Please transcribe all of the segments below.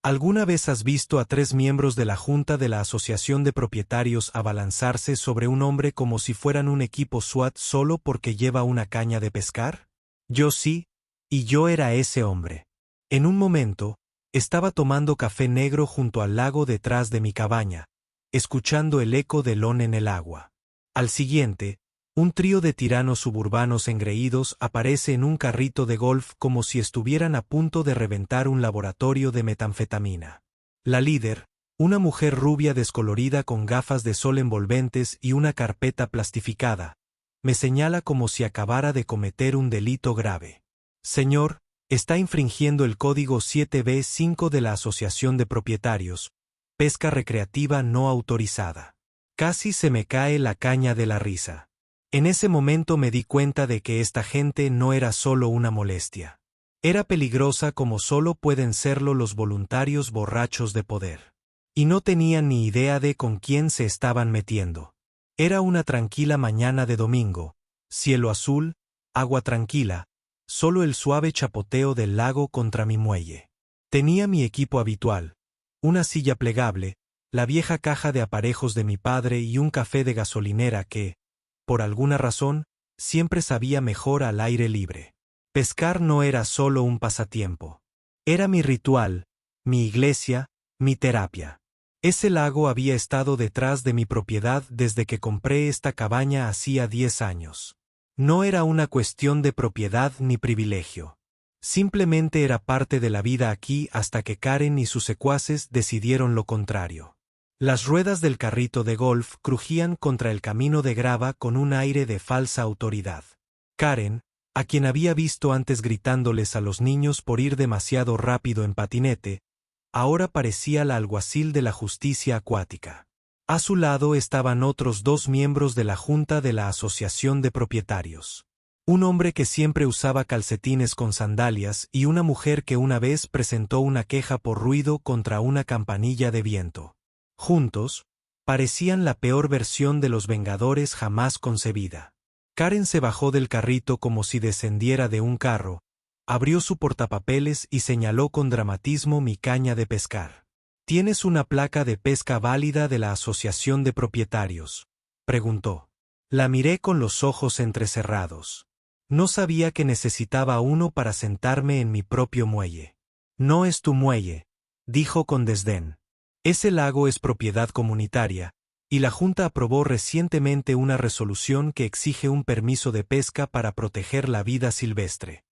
¿Alguna vez has visto a 3 miembros de la Junta de la Asociación de Propietarios abalanzarse sobre un hombre como si fueran un equipo SWAT solo porque lleva una caña de pescar? Yo sí, y yo era ese hombre. En un momento, estaba tomando café negro junto al lago detrás de mi cabaña, escuchando el eco del lon en el agua. Al siguiente, un trío de tiranos suburbanos engreídos aparece en un carrito de golf como si estuvieran a punto de reventar un laboratorio de metanfetamina. La líder, una mujer rubia descolorida con gafas de sol envolventes y una carpeta plastificada, me señala como si acabara de cometer un delito grave. Señor, está infringiendo el código 7B5 de la Asociación de Propietarios, pesca recreativa no autorizada. Casi se me cae la caña de la risa. En ese momento me di cuenta de que esta gente no era solo una molestia. Era peligrosa como solo pueden serlo los voluntarios borrachos de poder. Y no tenían ni idea de con quién se estaban metiendo. Era una tranquila mañana de domingo, cielo azul, agua tranquila, solo el suave chapoteo del lago contra mi muelle. Tenía mi equipo habitual, una silla plegable, la vieja caja de aparejos de mi padre y un café de gasolinera que, por alguna razón, siempre sabía mejor al aire libre. Pescar no era solo un pasatiempo. Era mi ritual, mi iglesia, mi terapia. Ese lago había estado detrás de mi propiedad desde que compré esta cabaña hacía 10 años. No era una cuestión de propiedad ni privilegio. Simplemente era parte de la vida aquí hasta que Karen y sus secuaces decidieron lo contrario. Las ruedas del carrito de golf crujían contra el camino de grava con un aire de falsa autoridad. Karen, a quien había visto antes gritándoles a los niños por ir demasiado rápido en patinete, ahora parecía la alguacil de la justicia acuática. A su lado estaban otros 2 miembros de la Junta de la Asociación de Propietarios. Un hombre que siempre usaba calcetines con sandalias y una mujer que una vez presentó una queja por ruido contra una campanilla de viento. Juntos, parecían la peor versión de los Vengadores jamás concebida. Karen se bajó del carrito como si descendiera de un carro, abrió su portapapeles y señaló con dramatismo mi caña de pescar. ¿Tienes una placa de pesca válida de la Asociación de Propietarios?, preguntó. La miré con los ojos entrecerrados. No sabía que necesitaba uno para sentarme en mi propio muelle. No es tu muelle, dijo con desdén. Ese lago es propiedad comunitaria, y la Junta aprobó recientemente una resolución que exige un permiso de pesca para proteger la vida silvestre.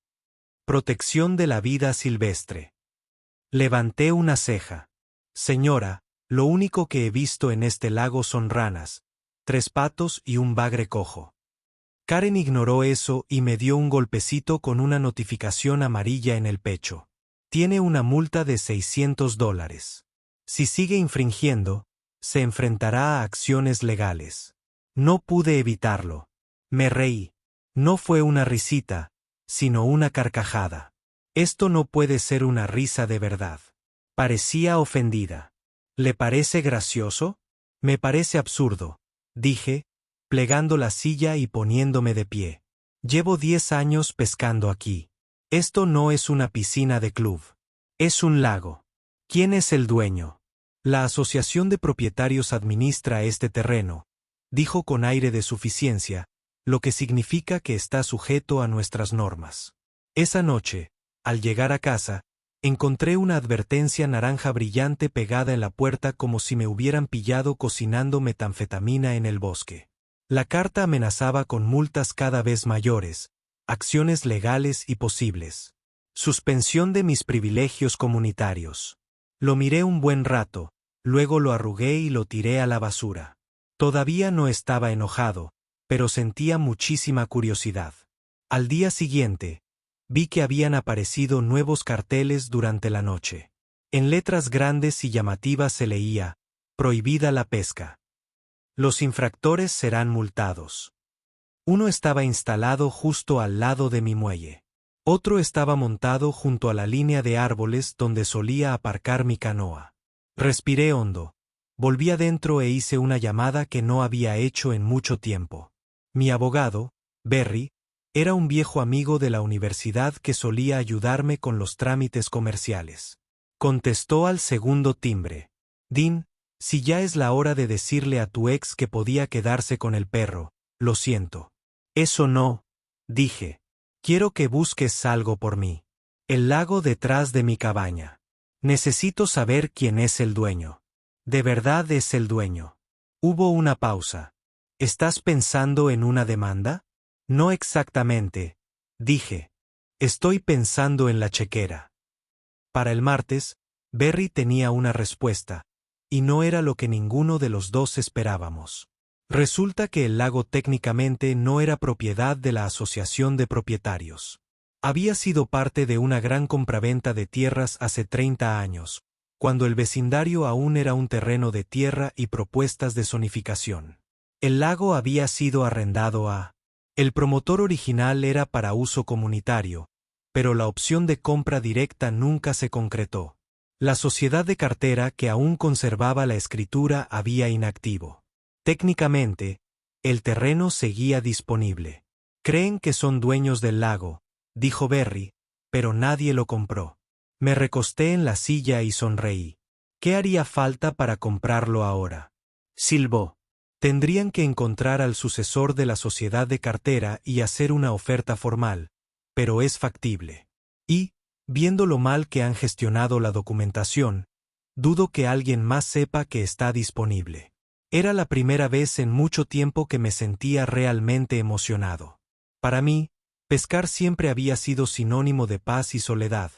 Protección de la vida silvestre. Levanté una ceja. Señora, lo único que he visto en este lago son ranas, 3 patos y un bagre cojo. Karen ignoró eso y me dio un golpecito con una notificación amarilla en el pecho. Tiene una multa de $600. Si sigue infringiendo, se enfrentará a acciones legales. No pude evitarlo. Me reí. No fue una risita, sino una carcajada. Esto no puede ser una risa de verdad. Parecía ofendida. ¿Le parece gracioso? Me parece absurdo, dije, plegando la silla y poniéndome de pie. Llevo 10 años pescando aquí. Esto no es una piscina de club. Es un lago. ¿Quién es el dueño? La Asociación de Propietarios administra este terreno, dijo con aire de suficiencia, lo que significa que está sujeto a nuestras normas. Esa noche, al llegar a casa, encontré una advertencia naranja brillante pegada en la puerta como si me hubieran pillado cocinando metanfetamina en el bosque. La carta amenazaba con multas cada vez mayores, acciones legales y posibles. Suspensión de mis privilegios comunitarios. Lo miré un buen rato, luego lo arrugué y lo tiré a la basura. Todavía no estaba enojado, pero sentía muchísima curiosidad. Al día siguiente, vi que habían aparecido nuevos carteles durante la noche. En letras grandes y llamativas se leía, prohibida la pesca. Los infractores serán multados. Uno estaba instalado justo al lado de mi muelle. Otro estaba montado junto a la línea de árboles donde solía aparcar mi canoa. Respiré hondo. Volví adentro e hice una llamada que no había hecho en mucho tiempo. Mi abogado, Berry, era un viejo amigo de la universidad que solía ayudarme con los trámites comerciales. Contestó al segundo timbre. Dean, si ya es la hora de decirle a tu ex que podía quedarse con el perro, lo siento. Eso no, dije. Quiero que busques algo por mí. El lago detrás de mi cabaña. Necesito saber quién es el dueño. ¿De verdad es el dueño? Hubo una pausa. ¿Estás pensando en una demanda? No exactamente, dije. Estoy pensando en la chequera. Para el martes, Berry tenía una respuesta, y no era lo que ninguno de los dos esperábamos. Resulta que el lago técnicamente no era propiedad de la Asociación de Propietarios. Había sido parte de una gran compraventa de tierras hace 30 años, cuando el vecindario aún era un terreno de tierra y propuestas de zonificación. El lago había sido arrendado a... El promotor original era para uso comunitario, pero la opción de compra directa nunca se concretó. La sociedad de cartera que aún conservaba la escritura había inactivo. Técnicamente, el terreno seguía disponible. Creen que son dueños del lago, dijo Berry, pero nadie lo compró. Me recosté en la silla y sonreí. ¿Qué haría falta para comprarlo ahora? Silbó. Tendrían que encontrar al sucesor de la sociedad de cartera y hacer una oferta formal, pero es factible. Y, viendo lo mal que han gestionado la documentación, dudo que alguien más sepa que está disponible. Era la primera vez en mucho tiempo que me sentía realmente emocionado. Para mí, pescar siempre había sido sinónimo de paz y soledad,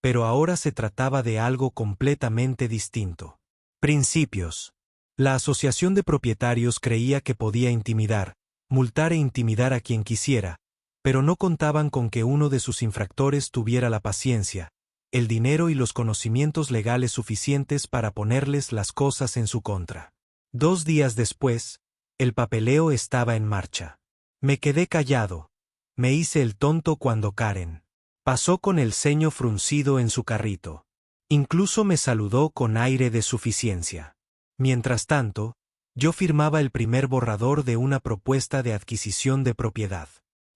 pero ahora se trataba de algo completamente distinto. Principios. La Asociación de Propietarios creía que podía intimidar, multar e intimidar a quien quisiera, pero no contaban con que uno de sus infractores tuviera la paciencia, el dinero y los conocimientos legales suficientes para ponerles las cosas en su contra. 2 días después, el papeleo estaba en marcha. Me quedé callado. Me hice el tonto cuando Karen pasó con el ceño fruncido en su carrito. Incluso me saludó con aire de suficiencia. Mientras tanto, yo firmaba el primer borrador de una propuesta de adquisición de propiedad.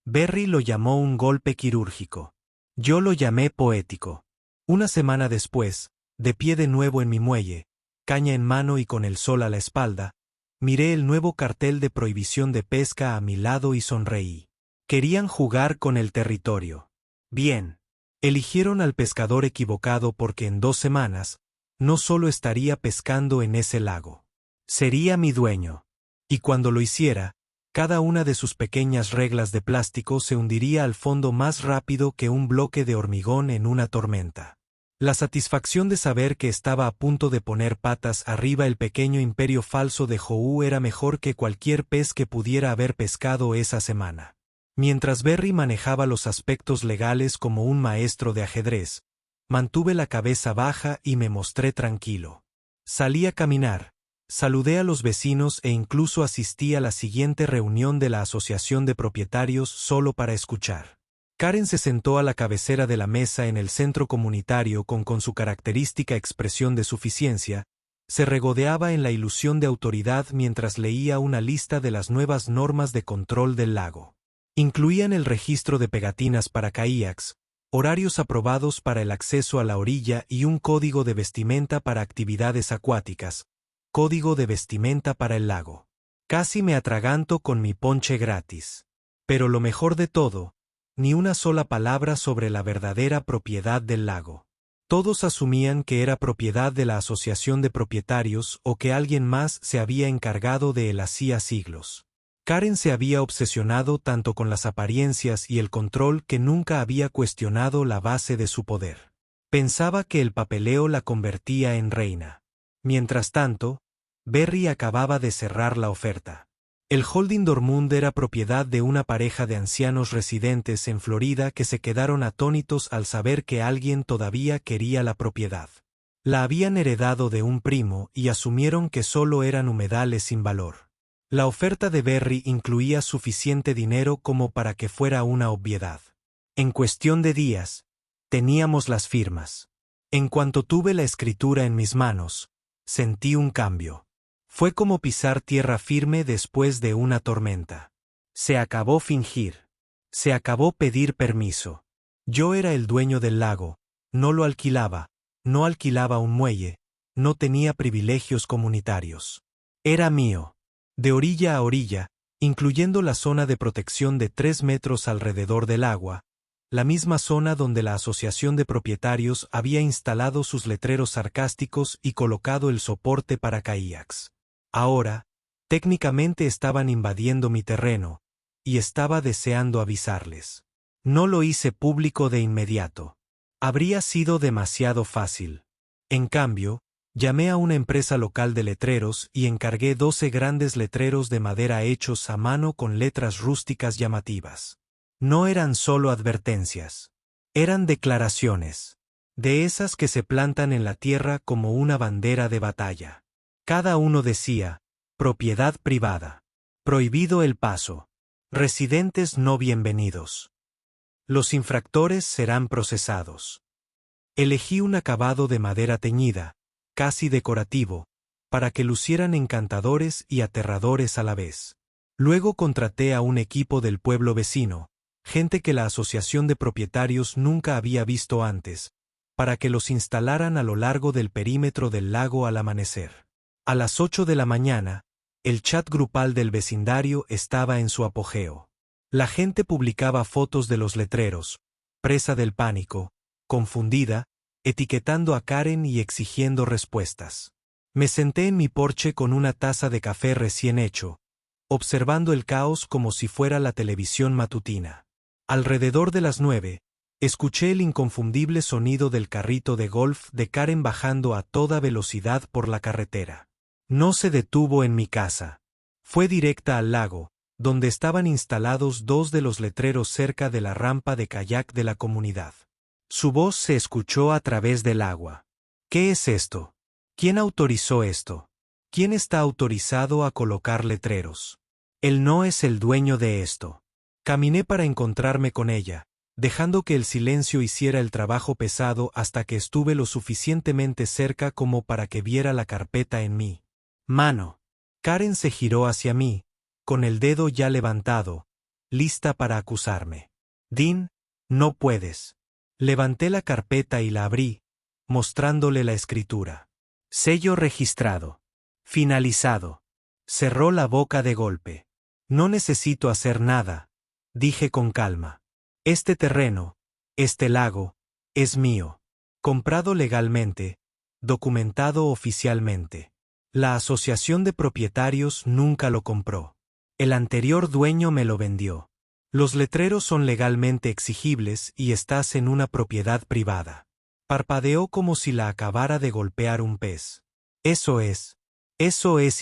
Berry lo llamó un golpe quirúrgico. Yo lo llamé poético. Una semana después, de pie de nuevo en mi muelle, caña en mano y con el sol a la espalda, miré el nuevo cartel de prohibición de pesca a mi lado y sonreí. Querían jugar con el territorio. Bien. Eligieron al pescador equivocado porque en 2 semanas, no solo estaría pescando en ese lago. Sería mi dueño. Y cuando lo hiciera, cada una de sus pequeñas reglas de plástico se hundiría al fondo más rápido que un bloque de hormigón en una tormenta. La satisfacción de saber que estaba a punto de poner patas arriba el pequeño imperio falso de Hoú era mejor que cualquier pez que pudiera haber pescado esa semana. Mientras Berry manejaba los aspectos legales como un maestro de ajedrez, mantuve la cabeza baja y me mostré tranquilo. Salí a caminar, saludé a los vecinos e incluso asistí a la siguiente reunión de la Asociación de Propietarios solo para escuchar. Karen se sentó a la cabecera de la mesa en el centro comunitario con su característica expresión de suficiencia, se regodeaba en la ilusión de autoridad mientras leía una lista de las nuevas normas de control del lago. Incluían el registro de pegatinas para kayaks, horarios aprobados para el acceso a la orilla y un código de vestimenta para actividades acuáticas, código de vestimenta para el lago. Casi me atraganto con mi ponche gratis. Pero lo mejor de todo, ni una sola palabra sobre la verdadera propiedad del lago. Todos asumían que era propiedad de la Asociación de Propietarios o que alguien más se había encargado de él hacía siglos. Karen se había obsesionado tanto con las apariencias y el control que nunca había cuestionado la base de su poder. Pensaba que el papeleo la convertía en reina. Mientras tanto, Berry acababa de cerrar la oferta. El Holding Dormund era propiedad de una pareja de ancianos residentes en Florida que se quedaron atónitos al saber que alguien todavía quería la propiedad. La habían heredado de un primo y asumieron que solo eran humedales sin valor. La oferta de Berry incluía suficiente dinero como para que fuera una obviedad. En cuestión de días, teníamos las firmas. En cuanto tuve la escritura en mis manos, sentí un cambio. Fue como pisar tierra firme después de una tormenta. Se acabó fingir. Se acabó pedir permiso. Yo era el dueño del lago, no lo alquilaba, no alquilaba un muelle, no tenía privilegios comunitarios. Era mío. De orilla a orilla, incluyendo la zona de protección de 3 metros alrededor del agua, la misma zona donde la asociación de propietarios había instalado sus letreros sarcásticos y colocado el soporte para kayaks. Ahora, técnicamente estaban invadiendo mi terreno, y estaba deseando avisarles. No lo hice público de inmediato. Habría sido demasiado fácil. En cambio, llamé a una empresa local de letreros y encargué 12 grandes letreros de madera hechos a mano con letras rústicas llamativas. No eran solo advertencias. Eran declaraciones. De esas que se plantan en la tierra como una bandera de batalla. Cada uno decía: propiedad privada. Prohibido el paso. Residentes no bienvenidos. Los infractores serán procesados. Elegí un acabado de madera teñida, casi decorativo, para que lucieran encantadores y aterradores a la vez. Luego contraté a un equipo del pueblo vecino, gente que la asociación de propietarios nunca había visto antes, para que los instalaran a lo largo del perímetro del lago al amanecer. A las 8 de la mañana, el chat grupal del vecindario estaba en su apogeo. La gente publicaba fotos de los letreros, presa del pánico, confundida, etiquetando a Karen y exigiendo respuestas. Me senté en mi porche con una taza de café recién hecho, observando el caos como si fuera la televisión matutina. Alrededor de las 9, escuché el inconfundible sonido del carrito de golf de Karen bajando a toda velocidad por la carretera. No se detuvo en mi casa. Fue directa al lago, donde estaban instalados 2 de los letreros cerca de la rampa de kayak de la comunidad. Su voz se escuchó a través del agua. ¿Qué es esto? ¿Quién autorizó esto? ¿Quién está autorizado a colocar letreros? Él no es el dueño de esto. Caminé para encontrarme con ella, dejando que el silencio hiciera el trabajo pesado hasta que estuve lo suficientemente cerca como para que viera la carpeta en mí. Mano. Karen se giró hacia mí, con el dedo ya levantado, lista para acusarme. Dean, no puedes. Levanté la carpeta y la abrí, mostrándole la escritura. Sello registrado. Finalizado. Cerró la boca de golpe. No necesito hacer nada, dije con calma. Este terreno, este lago, es mío. Comprado legalmente, documentado oficialmente. La asociación de propietarios nunca lo compró. El anterior dueño me lo vendió. Los letreros son legalmente exigibles y estás en una propiedad privada. Parpadeó como si la acabara de golpear un pez. Eso es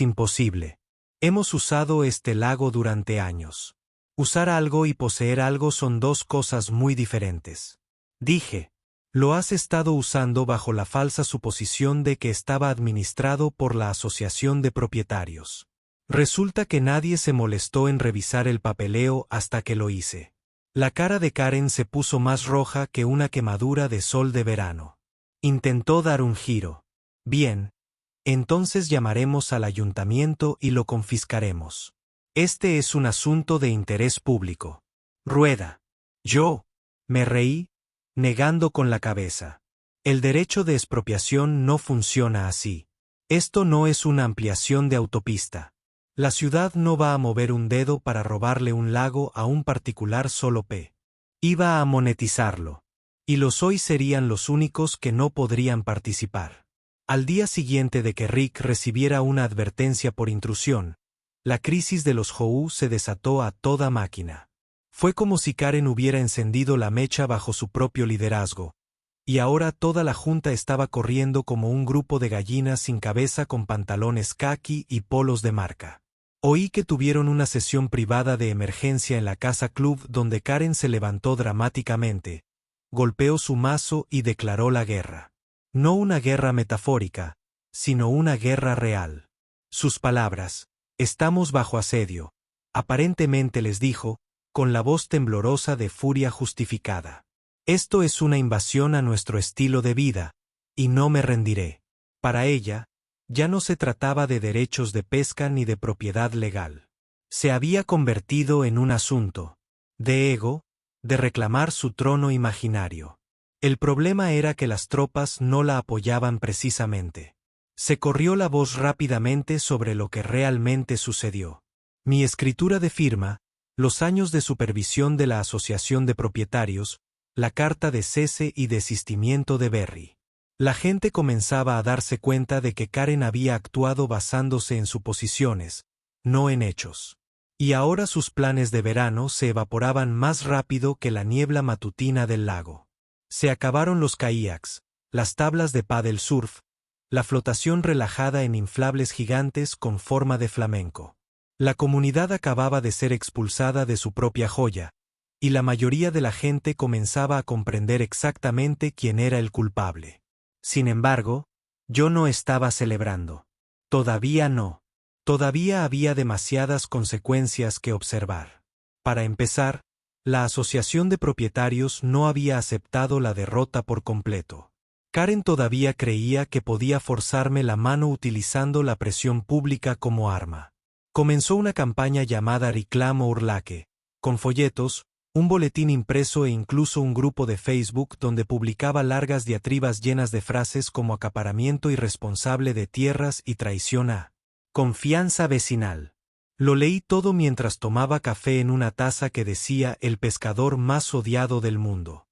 imposible. Hemos usado este lago durante años. Usar algo y poseer algo son 2 cosas muy diferentes. Dije, lo has estado usando bajo la falsa suposición de que estaba administrado por la asociación de propietarios. Resulta que nadie se molestó en revisar el papeleo hasta que lo hice. La cara de Karen se puso más roja que una quemadura de sol de verano. Intentó dar un giro. Bien, entonces llamaremos al ayuntamiento y lo confiscaremos. Este es un asunto de interés público. Rueda. Yo. Me reí, negando con la cabeza. El derecho de expropiación no funciona así. Esto no es una ampliación de autopista. La ciudad no va a mover un dedo para robarle un lago a un particular solo P. Iba a monetizarlo. Y los hoy serían los únicos que no podrían participar. Al día siguiente de que Rick recibiera una advertencia por intrusión, la crisis de los Hoú se desató a toda máquina. Fue como si Karen hubiera encendido la mecha bajo su propio liderazgo, y ahora toda la junta estaba corriendo como un grupo de gallinas sin cabeza con pantalones caqui y polos de marca. Oí que tuvieron una sesión privada de emergencia en la casa club donde Karen se levantó dramáticamente, golpeó su mazo y declaró la guerra. No una guerra metafórica, sino una guerra real. Sus palabras, estamos bajo asedio, aparentemente les dijo, con la voz temblorosa de furia justificada. Esto es una invasión a nuestro estilo de vida, y no me rendiré. Para ella, ya no se trataba de derechos de pesca ni de propiedad legal. Se había convertido en un asunto de ego, de reclamar su trono imaginario. El problema era que las tropas no la apoyaban precisamente. Se corrió la voz rápidamente sobre lo que realmente sucedió. Mi escritura de firma, los años de supervisión de la Asociación de Propietarios, la carta de cese y desistimiento de Berry. La gente comenzaba a darse cuenta de que Karen había actuado basándose en suposiciones, no en hechos. Y ahora sus planes de verano se evaporaban más rápido que la niebla matutina del lago. Se acabaron los kayaks, las tablas de paddle surf, la flotación relajada en inflables gigantes con forma de flamenco. La comunidad acababa de ser expulsada de su propia joya, y la mayoría de la gente comenzaba a comprender exactamente quién era el culpable. Sin embargo, yo no estaba celebrando. Todavía no. Todavía había demasiadas consecuencias que observar. Para empezar, la Asociación de Propietarios no había aceptado la derrota por completo. Karen todavía creía que podía forzarme la mano utilizando la presión pública como arma. Comenzó una campaña llamada Reclamo Urlaque, con folletos, un boletín impreso e incluso un grupo de Facebook donde publicaba largas diatribas llenas de frases como acaparamiento irresponsable de tierras y traición a confianza vecinal. Lo leí todo mientras tomaba café en una taza que decía el pescador más odiado del mundo.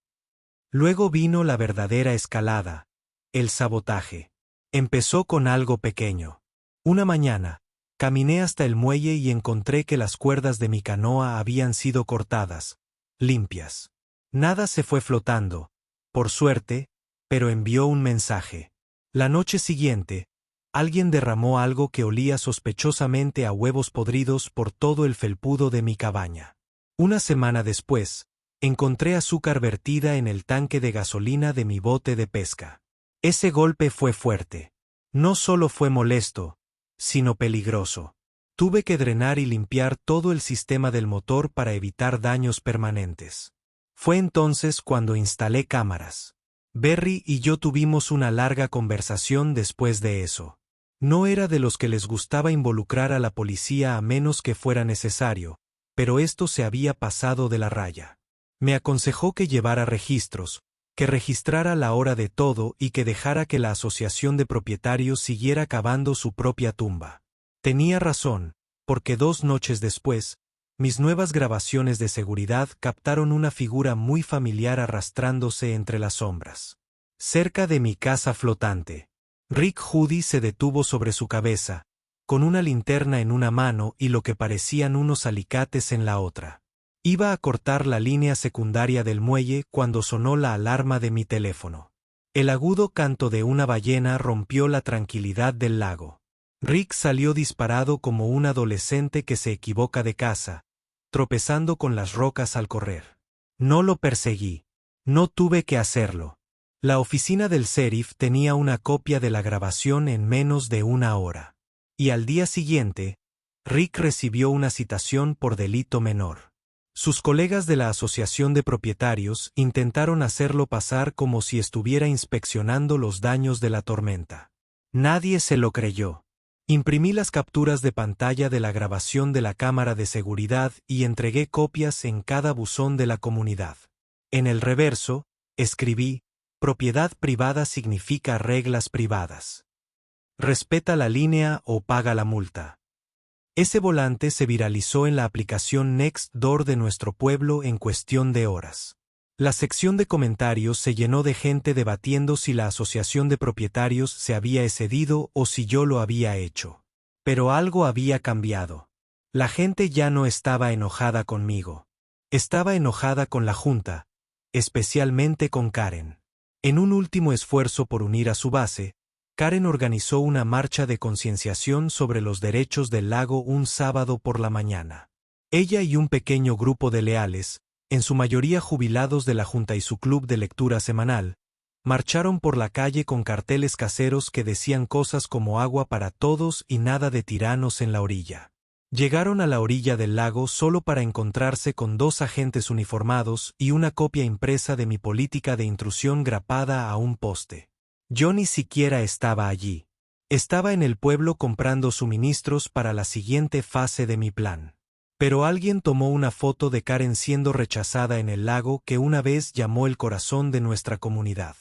Luego vino la verdadera escalada, el sabotaje. Empezó con algo pequeño. Una mañana, caminé hasta el muelle y encontré que las cuerdas de mi canoa habían sido cortadas, limpias. Nada se fue flotando, por suerte, pero envió un mensaje. La noche siguiente, alguien derramó algo que olía sospechosamente a huevos podridos por todo el felpudo de mi cabaña. Una semana después, encontré azúcar vertida en el tanque de gasolina de mi bote de pesca. Ese golpe fue fuerte. No solo fue molesto, sino peligroso. Tuve que drenar y limpiar todo el sistema del motor para evitar daños permanentes. Fue entonces cuando instalé cámaras. Berry y yo tuvimos una larga conversación después de eso. No era de los que les gustaba involucrar a la policía a menos que fuera necesario, pero esto se había pasado de la raya. Me aconsejó que llevara registros, que registrara la hora de todo y que dejara que la Asociación de Propietarios siguiera cavando su propia tumba. Tenía razón, porque 2 noches después, mis nuevas grabaciones de seguridad captaron una figura muy familiar arrastrándose entre las sombras. Cerca de mi casa flotante, Rick Judy se detuvo sobre su cabeza, con una linterna en una mano y lo que parecían unos alicates en la otra. Iba a cortar la línea secundaria del muelle cuando sonó la alarma de mi teléfono. El agudo canto de una ballena rompió la tranquilidad del lago. Rick salió disparado como un adolescente que se equivoca de casa, tropezando con las rocas al correr. No lo perseguí. No tuve que hacerlo. La oficina del sheriff tenía una copia de la grabación en menos de 1 hora. Y al día siguiente, Rick recibió una citación por delito menor. Sus colegas de la Asociación de Propietarios intentaron hacerlo pasar como si estuviera inspeccionando los daños de la tormenta. Nadie se lo creyó. Imprimí las capturas de pantalla de la grabación de la cámara de seguridad y entregué copias en cada buzón de la comunidad. En el reverso, escribí: propiedad privada significa reglas privadas. Respeta la línea o paga la multa. Ese volante se viralizó en la aplicación Nextdoor de nuestro pueblo en cuestión de horas. La sección de comentarios se llenó de gente debatiendo si la Asociación de Propietarios se había excedido o si yo lo había hecho. Pero algo había cambiado. La gente ya no estaba enojada conmigo. Estaba enojada con la Junta, especialmente con Karen. En un último esfuerzo por unir a su base, Karen organizó una marcha de concienciación sobre los derechos del lago un sábado por la mañana. Ella y un pequeño grupo de leales, en su mayoría jubilados de la Junta y su club de lectura semanal, marcharon por la calle con carteles caseros que decían cosas como agua para todos y nada de tiranos en la orilla. Llegaron a la orilla del lago solo para encontrarse con 2 agentes uniformados y una copia impresa de mi política de intrusión grapada a un poste. Yo ni siquiera estaba allí. Estaba en el pueblo comprando suministros para la siguiente fase de mi plan. Pero alguien tomó una foto de Karen siendo rechazada en el lago que una vez llamó el corazón de nuestra comunidad.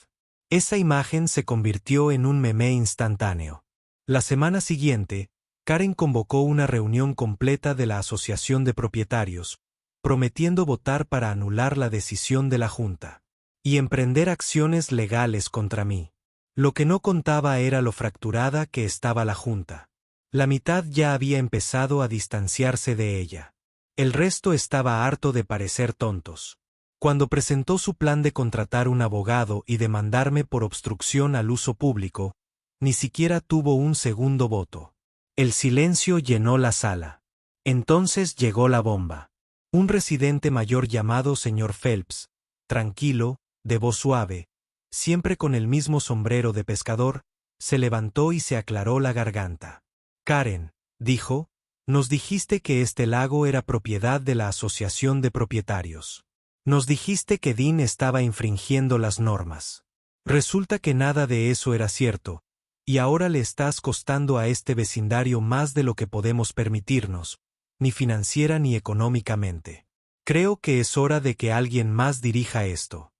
Esa imagen se convirtió en un meme instantáneo. La semana siguiente, Karen convocó una reunión completa de la Asociación de Propietarios, prometiendo votar para anular la decisión de la Junta y emprender acciones legales contra mí. Lo que no contaba era lo fracturada que estaba la Junta. La mitad ya había empezado a distanciarse de ella. El resto estaba harto de parecer tontos. Cuando presentó su plan de contratar un abogado y demandarme por obstrucción al uso público, ni siquiera tuvo un segundo voto. El silencio llenó la sala. Entonces llegó la bomba. Un residente mayor llamado señor Phelps, tranquilo, de voz suave, siempre con el mismo sombrero de pescador, se levantó y se aclaró la garganta. Karen, dijo, nos dijiste que este lago era propiedad de la Asociación de Propietarios. Nos dijiste que Dean estaba infringiendo las normas. Resulta que nada de eso era cierto, y ahora le estás costando a este vecindario más de lo que podemos permitirnos, ni financiera ni económicamente. Creo que es hora de que alguien más dirija esto.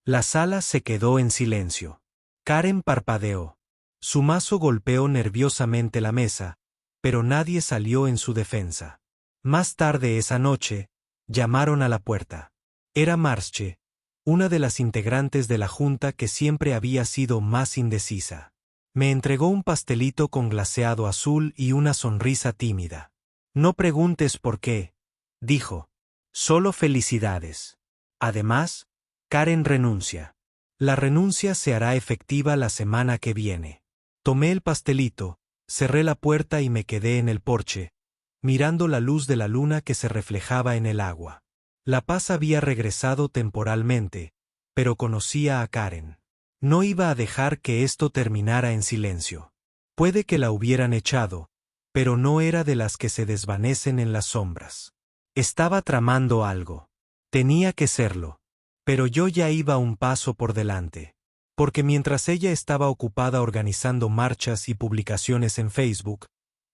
La sala se quedó en silencio. Karen parpadeó. Su mazo golpeó nerviosamente la mesa, pero nadie salió en su defensa. Más tarde esa noche, llamaron a la puerta. Era Marche, una de las integrantes de la junta que siempre había sido más indecisa. Me entregó un pastelito con glaseado azul y una sonrisa tímida. No preguntes por qué, dijo. Solo felicidades. Además, Karen renuncia. La renuncia se hará efectiva la semana que viene. Tomé el pastelito, cerré la puerta y me quedé en el porche, mirando la luz de la luna que se reflejaba en el agua. La paz había regresado temporalmente, pero conocía a Karen. No iba a dejar que esto terminara en silencio. Puede que la hubieran echado, pero no era de las que se desvanecen en las sombras. Estaba tramando algo. Tenía que serlo. Pero yo ya iba un paso por delante. Porque mientras ella estaba ocupada organizando marchas y publicaciones en Facebook,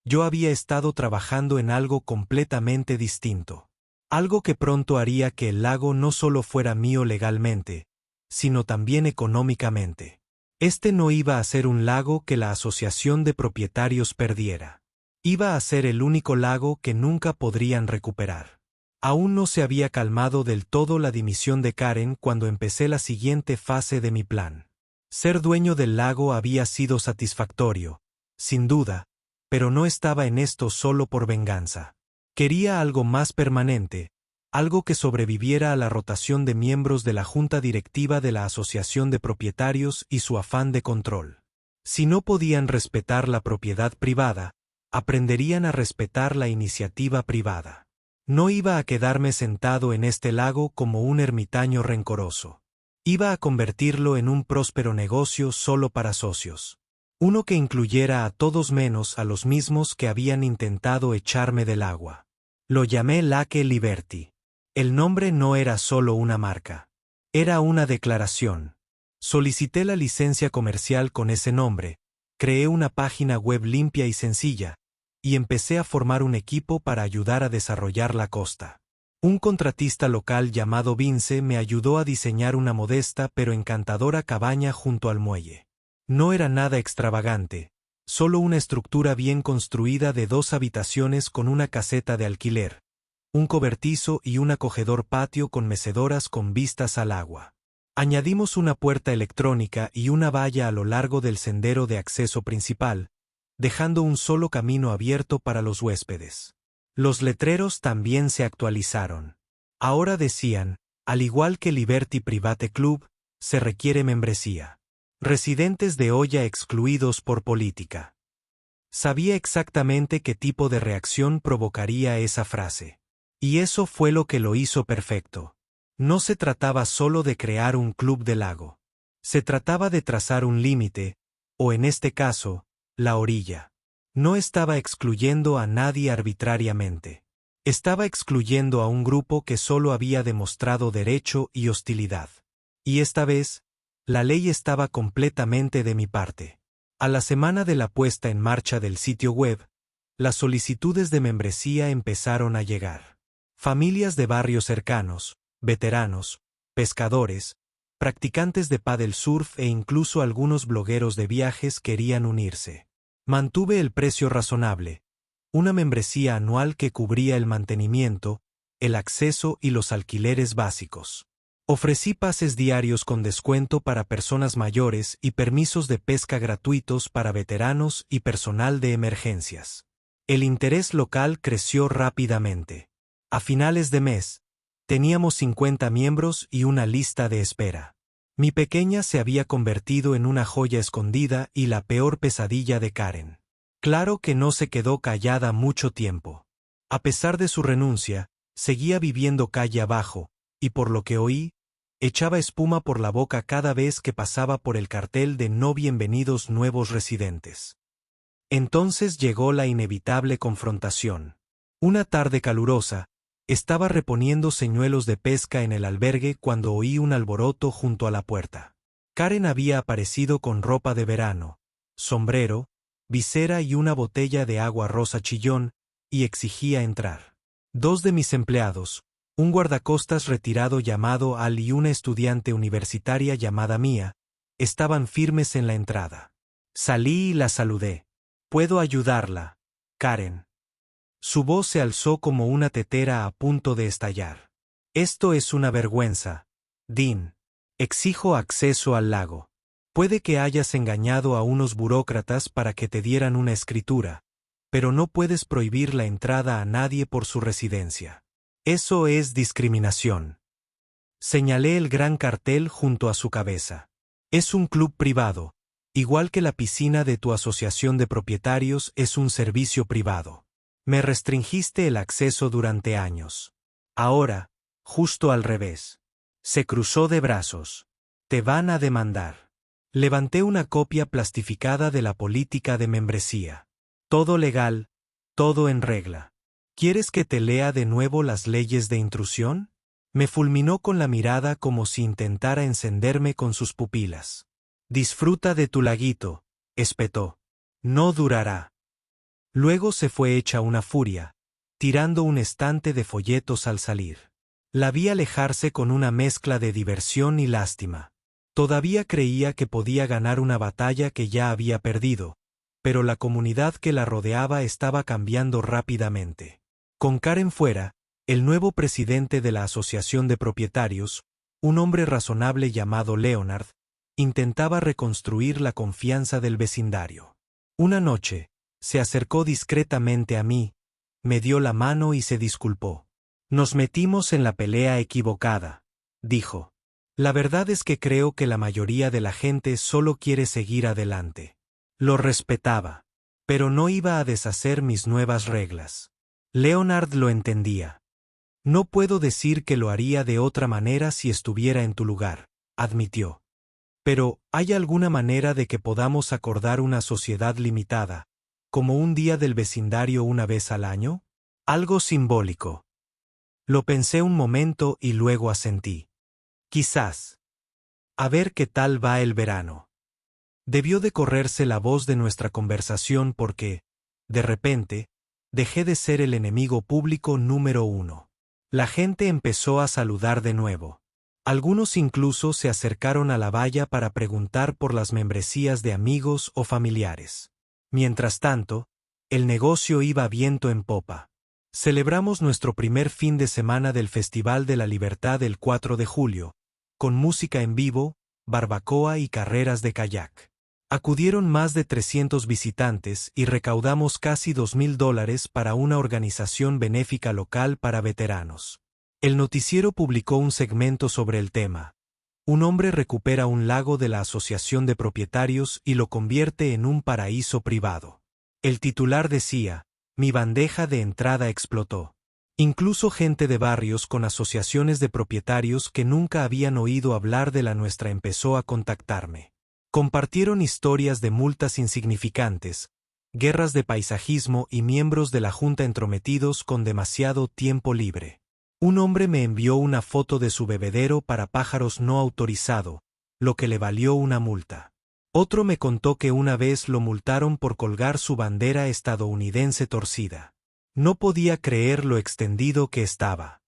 yo había estado trabajando en algo completamente distinto. Algo que pronto haría que el lago no solo fuera mío legalmente, sino también económicamente. Este no iba a ser un lago que la Asociación de Propietarios perdiera. Iba a ser el único lago que nunca podrían recuperar. Aún no se había calmado del todo la dimisión de Karen cuando empecé la siguiente fase de mi plan. Ser dueño del lago había sido satisfactorio, sin duda, pero no estaba en esto solo por venganza. Quería algo más permanente, algo que sobreviviera a la rotación de miembros de la junta directiva de la Asociación de Propietarios y su afán de control. Si no podían respetar la propiedad privada, aprenderían a respetar la iniciativa privada. No iba a quedarme sentado en este lago como un ermitaño rencoroso. Iba a convertirlo en un próspero negocio solo para socios. Uno que incluyera a todos menos a los mismos que habían intentado echarme del agua. Lo llamé Lake Liberty. El nombre no era solo una marca. Era una declaración. Solicité la licencia comercial con ese nombre, creé una página web limpia y sencilla, y empecé a formar un equipo para ayudar a desarrollar la costa. Un contratista local llamado Vince me ayudó a diseñar una modesta pero encantadora cabaña junto al muelle. No era nada extravagante, solo una estructura bien construida de 2 habitaciones con una caseta de alquiler, un cobertizo y un acogedor patio con mecedoras con vistas al agua. Añadimos una puerta electrónica y una valla a lo largo del sendero de acceso principal, dejando un solo camino abierto para los huéspedes. Los letreros también se actualizaron. Ahora decían, al igual que Liberty Private Club, se requiere membresía. Residentes de Olla excluidos por política. Sabía exactamente qué tipo de reacción provocaría esa frase. Y eso fue lo que lo hizo perfecto. No se trataba solo de crear un club de lago. Se trataba de trazar un límite, o en este caso, la orilla. No estaba excluyendo a nadie arbitrariamente. Estaba excluyendo a un grupo que solo había demostrado derecho y hostilidad. Y esta vez, la ley estaba completamente de mi parte. A la semana de la puesta en marcha del sitio web, las solicitudes de membresía empezaron a llegar. Familias de barrios cercanos, veteranos, pescadores, practicantes de paddle surf e incluso algunos blogueros de viajes querían unirse. Mantuve el precio razonable, una membresía anual que cubría el mantenimiento, el acceso y los alquileres básicos. Ofrecí pases diarios con descuento para personas mayores y permisos de pesca gratuitos para veteranos y personal de emergencias. El interés local creció rápidamente. A finales de mes, teníamos 50 miembros y una lista de espera. Mi pequeña se había convertido en una joya escondida y la peor pesadilla de Karen. Claro que no se quedó callada mucho tiempo. A pesar de su renuncia, seguía viviendo calle abajo, y por lo que oí, echaba espuma por la boca cada vez que pasaba por el cartel de no bienvenidos nuevos residentes. Entonces llegó la inevitable confrontación. Una tarde calurosa, estaba reponiendo señuelos de pesca en el albergue cuando oí un alboroto junto a la puerta. Karen había aparecido con ropa de verano, sombrero, visera y una botella de agua rosa chillón, y exigía entrar. Dos de mis empleados, un guardacostas retirado llamado Al y una estudiante universitaria llamada Mia, estaban firmes en la entrada. Salí y la saludé. «¿Puedo ayudarla, Karen?» Su voz se alzó como una tetera a punto de estallar. «Esto es una vergüenza, Dean. Exijo acceso al lago. Puede que hayas engañado a unos burócratas para que te dieran una escritura, pero no puedes prohibir la entrada a nadie por su residencia. Eso es discriminación». Señalé el gran cartel junto a su cabeza. «Es un club privado, igual que la piscina de tu asociación de propietarios es un servicio privado. Me restringiste el acceso durante años. Ahora, justo al revés». Se cruzó de brazos. «Te van a demandar». Levanté una copia plastificada de la política de membresía. «Todo legal, todo en regla. ¿Quieres que te lea de nuevo las leyes de intrusión?» Me fulminó con la mirada como si intentara encenderme con sus pupilas. «Disfruta de tu laguito», espetó. «No durará». Luego se fue hecha una furia, tirando un estante de folletos al salir. La vi alejarse con una mezcla de diversión y lástima. Todavía creía que podía ganar una batalla que ya había perdido, pero la comunidad que la rodeaba estaba cambiando rápidamente. Con Karen fuera, el nuevo presidente de la Asociación de Propietarios, un hombre razonable llamado Leonard, intentaba reconstruir la confianza del vecindario. Una noche, se acercó discretamente a mí, me dio la mano y se disculpó. «Nos metimos en la pelea equivocada», dijo. «La verdad es que creo que la mayoría de la gente solo quiere seguir adelante». Lo respetaba, pero no iba a deshacer mis nuevas reglas. Leonard lo entendía. «No puedo decir que lo haría de otra manera si estuviera en tu lugar», admitió. «Pero, ¿hay alguna manera de que podamos acordar una sociedad limitada, como un día del vecindario una vez al año? Algo simbólico». Lo pensé un momento y luego asentí. «Quizás. A ver qué tal va el verano». Debió de correrse la voz de nuestra conversación porque, de repente, dejé de ser el enemigo público número 1. La gente empezó a saludar de nuevo. Algunos incluso se acercaron a la valla para preguntar por las membresías de amigos o familiares. Mientras tanto, el negocio iba viento en popa. Celebramos nuestro primer fin de semana del Festival de la Libertad el 4 de julio, con música en vivo, barbacoa y carreras de kayak. Acudieron más de 300 visitantes y recaudamos casi $2,000 para una organización benéfica local para veteranos. El noticiero publicó un segmento sobre el tema. Un hombre recupera un lago de la Asociación de Propietarios y lo convierte en un paraíso privado. El titular decía: «Mi bandeja de entrada explotó». Incluso gente de barrios con asociaciones de propietarios que nunca habían oído hablar de la nuestra empezó a contactarme. Compartieron historias de multas insignificantes, guerras de paisajismo y miembros de la junta entrometidos con demasiado tiempo libre. Un hombre me envió una foto de su bebedero para pájaros no autorizado, lo que le valió una multa. Otro me contó que una vez lo multaron por colgar su bandera estadounidense torcida. No podía creer lo extendido que estaba.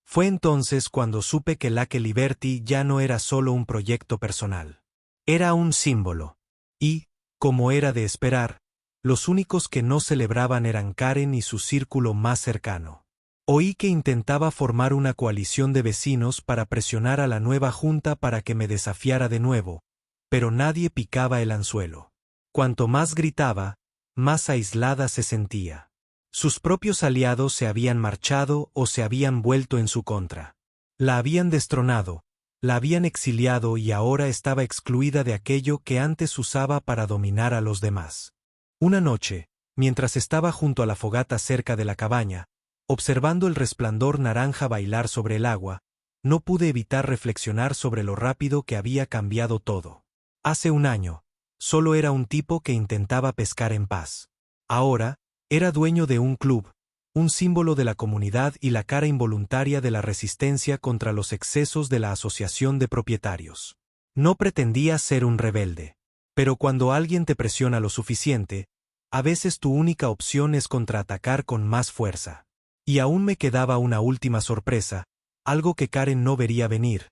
Fue entonces cuando supe que Lake Liberty ya no era solo un proyecto personal. Era un símbolo. Y, como era de esperar, los únicos que no celebraban eran Karen y su círculo más cercano. Oí que intentaba formar una coalición de vecinos para presionar a la nueva junta para que me desafiara de nuevo, pero nadie picaba el anzuelo. Cuanto más gritaba, más aislada se sentía. Sus propios aliados se habían marchado o se habían vuelto en su contra. La habían destronado, la habían exiliado y ahora estaba excluida de aquello que antes usaba para dominar a los demás. Una noche, mientras estaba junto a la fogata cerca de la cabaña, observando el resplandor naranja bailar sobre el agua, no pude evitar reflexionar sobre lo rápido que había cambiado todo. Hace un año, solo era un tipo que intentaba pescar en paz. Ahora, era dueño de un club, un símbolo de la comunidad y la cara involuntaria de la resistencia contra los excesos de la asociación de propietarios. No pretendía ser un rebelde. Pero cuando alguien te presiona lo suficiente, a veces tu única opción es contraatacar con más fuerza. Y aún me quedaba una última sorpresa, algo que Karen no vería venir,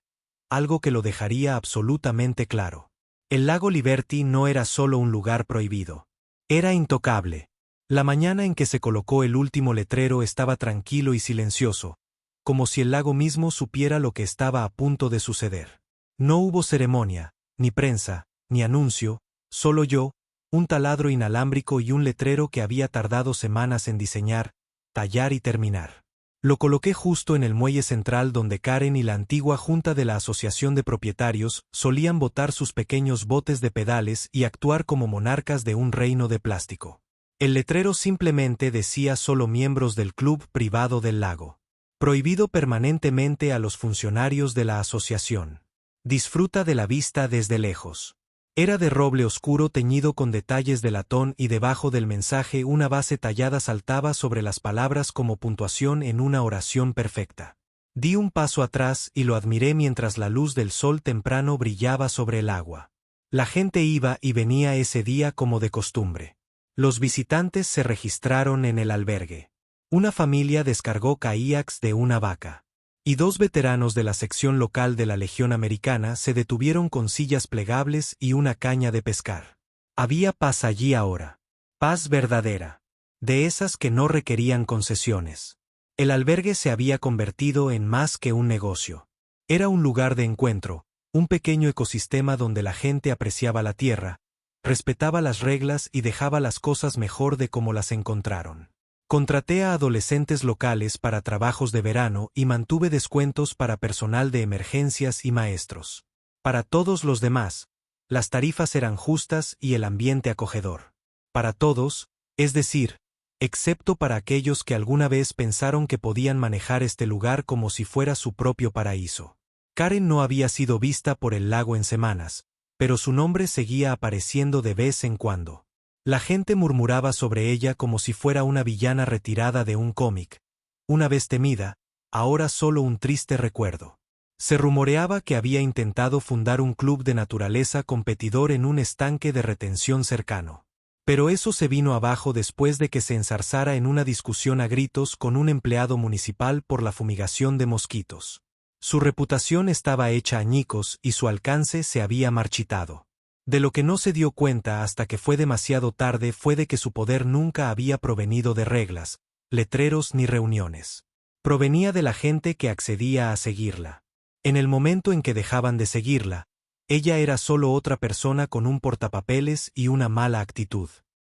algo que lo dejaría absolutamente claro. El lago Liberty no era solo un lugar prohibido. Era intocable. La mañana en que se colocó el último letrero estaba tranquilo y silencioso, como si el lago mismo supiera lo que estaba a punto de suceder. No hubo ceremonia, ni prensa, ni anuncio, solo yo, un taladro inalámbrico y un letrero que había tardado semanas en diseñar, tallar y terminar. Lo coloqué justo en el muelle central donde Karen y la antigua junta de la asociación de propietarios solían botar sus pequeños botes de pedales y actuar como monarcas de un reino de plástico. El letrero simplemente decía solo miembros del club privado del lago. Prohibido permanentemente a los funcionarios de la asociación. Disfruta de la vista desde lejos. Era de roble oscuro teñido con detalles de latón y debajo del mensaje una base tallada saltaba sobre las palabras como puntuación en una oración perfecta. Di un paso atrás y lo admiré mientras la luz del sol temprano brillaba sobre el agua. La gente iba y venía ese día como de costumbre. Los visitantes se registraron en el albergue. Una familia descargó kayaks de una vaca. Y dos veteranos de la sección local de la Legión Americana se detuvieron con sillas plegables y una caña de pescar. Había paz allí ahora. Paz verdadera. De esas que no requerían concesiones. El albergue se había convertido en más que un negocio. Era un lugar de encuentro, un pequeño ecosistema donde la gente apreciaba la tierra, respetaba las reglas y dejaba las cosas mejor de como las encontraron. Contraté a adolescentes locales para trabajos de verano y mantuve descuentos para personal de emergencias y maestros. Para todos los demás, las tarifas eran justas y el ambiente acogedor. Para todos, es decir, excepto para aquellos que alguna vez pensaron que podían manejar este lugar como si fuera su propio paraíso. Karen no había sido vista por el lago en semanas, pero su nombre seguía apareciendo de vez en cuando. La gente murmuraba sobre ella como si fuera una villana retirada de un cómic, una vez temida, ahora solo un triste recuerdo. Se rumoreaba que había intentado fundar un club de naturaleza competidor en un estanque de retención cercano. Pero eso se vino abajo después de que se enzarzara en una discusión a gritos con un empleado municipal por la fumigación de mosquitos. Su reputación estaba hecha añicos y su alcance se había marchitado. De lo que no se dio cuenta hasta que fue demasiado tarde fue de que su poder nunca había provenido de reglas, letreros ni reuniones. Provenía de la gente que accedía a seguirla. En el momento en que dejaban de seguirla, ella era solo otra persona con un portapapeles y una mala actitud.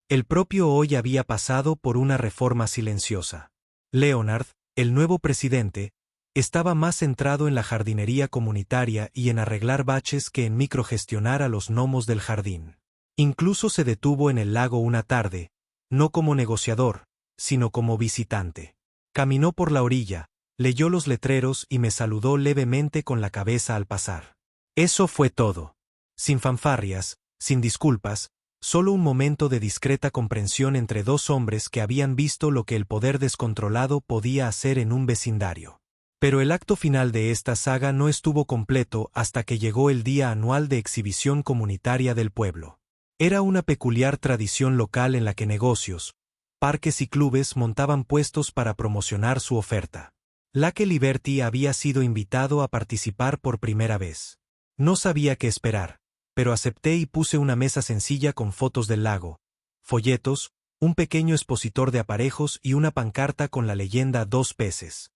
El propio hoy había pasado por una reforma silenciosa. Leonard, el nuevo presidente, estaba más centrado en la jardinería comunitaria y en arreglar baches que en microgestionar a los gnomos del jardín. Incluso se detuvo en el lago una tarde, no como negociador, sino como visitante. Caminó por la orilla, leyó los letreros y me saludó levemente con la cabeza al pasar. Eso fue todo. Sin fanfarrias, sin disculpas, solo un momento de discreta comprensión entre dos hombres que habían visto lo que el poder descontrolado podía hacer en un vecindario. Pero el acto final de esta saga no estuvo completo hasta que llegó el día anual de exhibición comunitaria del pueblo. Era una peculiar tradición local en la que negocios, parques y clubes montaban puestos para promocionar su oferta. Lake Liberty había sido invitado a participar por primera vez. No sabía qué esperar, pero acepté y puse una mesa sencilla con fotos del lago, folletos, un pequeño expositor de aparejos y una pancarta con la leyenda 2 peces.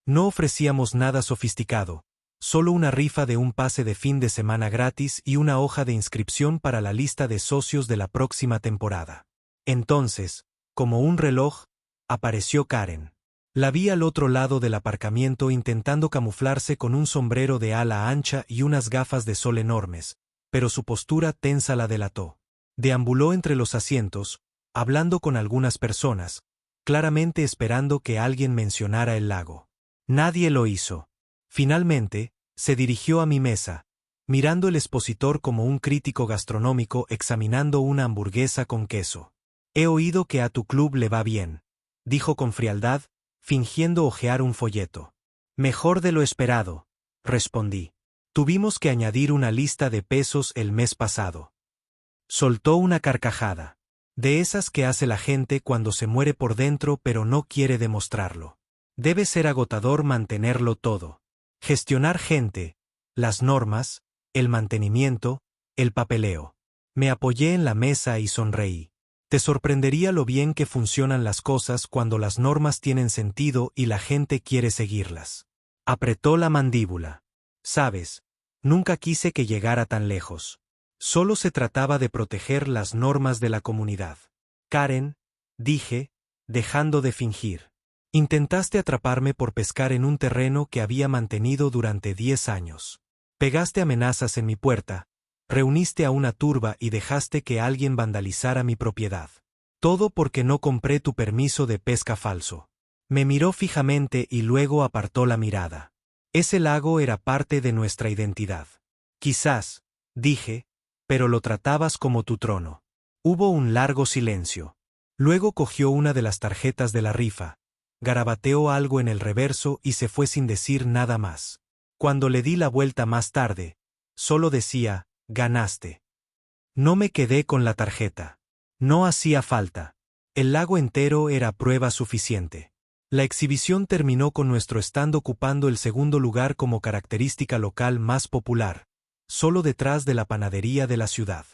No ofrecíamos nada sofisticado, solo una rifa de un pase de fin de semana gratis y una hoja de inscripción para la lista de socios de la próxima temporada. Entonces, como un reloj, apareció Karen. La vi al otro lado del aparcamiento intentando camuflarse con un sombrero de ala ancha y unas gafas de sol enormes, pero su postura tensa la delató. Deambuló entre los asientos, hablando con algunas personas, claramente esperando que alguien mencionara el lago. Nadie lo hizo. Finalmente, se dirigió a mi mesa, mirando el expositor como un crítico gastronómico examinando una hamburguesa con queso. He oído que a tu club le va bien, dijo con frialdad, fingiendo hojear un folleto. Mejor de lo esperado, respondí. Tuvimos que añadir una lista de pesos el mes pasado. Soltó una carcajada. De esas que hace la gente cuando se muere por dentro pero no quiere demostrarlo. Debe ser agotador mantenerlo todo. Gestionar gente, las normas, el mantenimiento, el papeleo. Me apoyé en la mesa y sonreí. Te sorprendería lo bien que funcionan las cosas cuando las normas tienen sentido y la gente quiere seguirlas. Apretó la mandíbula. Sabes, nunca quise que llegara tan lejos. Solo se trataba de proteger las normas de la comunidad. Karen, dije, dejando de fingir. Intentaste atraparme por pescar en un terreno que había mantenido durante 10 años. Pegaste amenazas en mi puerta, reuniste a una turba y dejaste que alguien vandalizara mi propiedad. Todo porque no compré tu permiso de pesca falso. Me miró fijamente y luego apartó la mirada. Ese lago era parte de nuestra identidad. Quizás, dije, pero lo tratabas como tu trono. Hubo un largo silencio. Luego cogió una de las tarjetas de la rifa, garabateó algo en el reverso y se fue sin decir nada más. Cuando le di la vuelta más tarde, solo decía, ganaste. No me quedé con la tarjeta. No hacía falta. El lago entero era prueba suficiente. La exhibición terminó con nuestro stand ocupando el segundo lugar como característica local más popular, solo detrás de la panadería de la ciudad.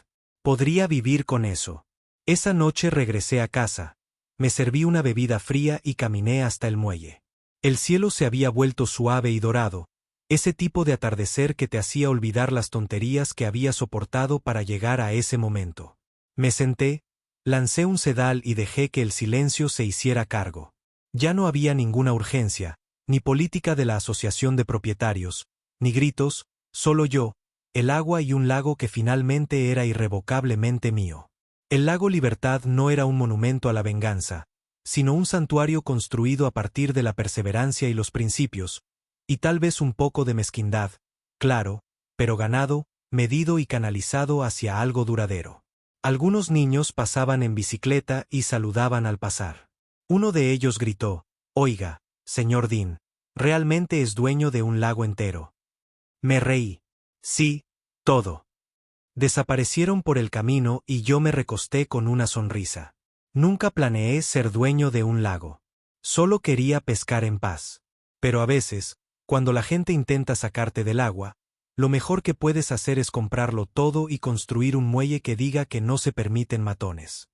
Podría vivir con eso. Esa noche regresé a casa. Me serví una bebida fría y caminé hasta el muelle. El cielo se había vuelto suave y dorado, ese tipo de atardecer que te hacía olvidar las tonterías que había soportado para llegar a ese momento. Me senté, lancé un sedal y dejé que el silencio se hiciera cargo. Ya no había ninguna urgencia, ni política de la asociación de propietarios, ni gritos, solo yo, el agua y un lago que finalmente era irrevocablemente mío. El lago Libertad no era un monumento a la venganza, sino un santuario construido a partir de la perseverancia y los principios, y tal vez un poco de mezquindad, claro, pero ganado, medido y canalizado hacia algo duradero. Algunos niños pasaban en bicicleta y saludaban al pasar. Uno de ellos gritó, «Oiga, señor Dean, realmente es dueño de un lago entero». Me reí. Sí, todo. Desaparecieron por el camino y yo me recosté con una sonrisa. Nunca planeé ser dueño de un lago. Solo quería pescar en paz. Pero a veces, cuando la gente intenta sacarte del agua, lo mejor que puedes hacer es comprarlo todo y construir un muelle que diga que no se permiten matones.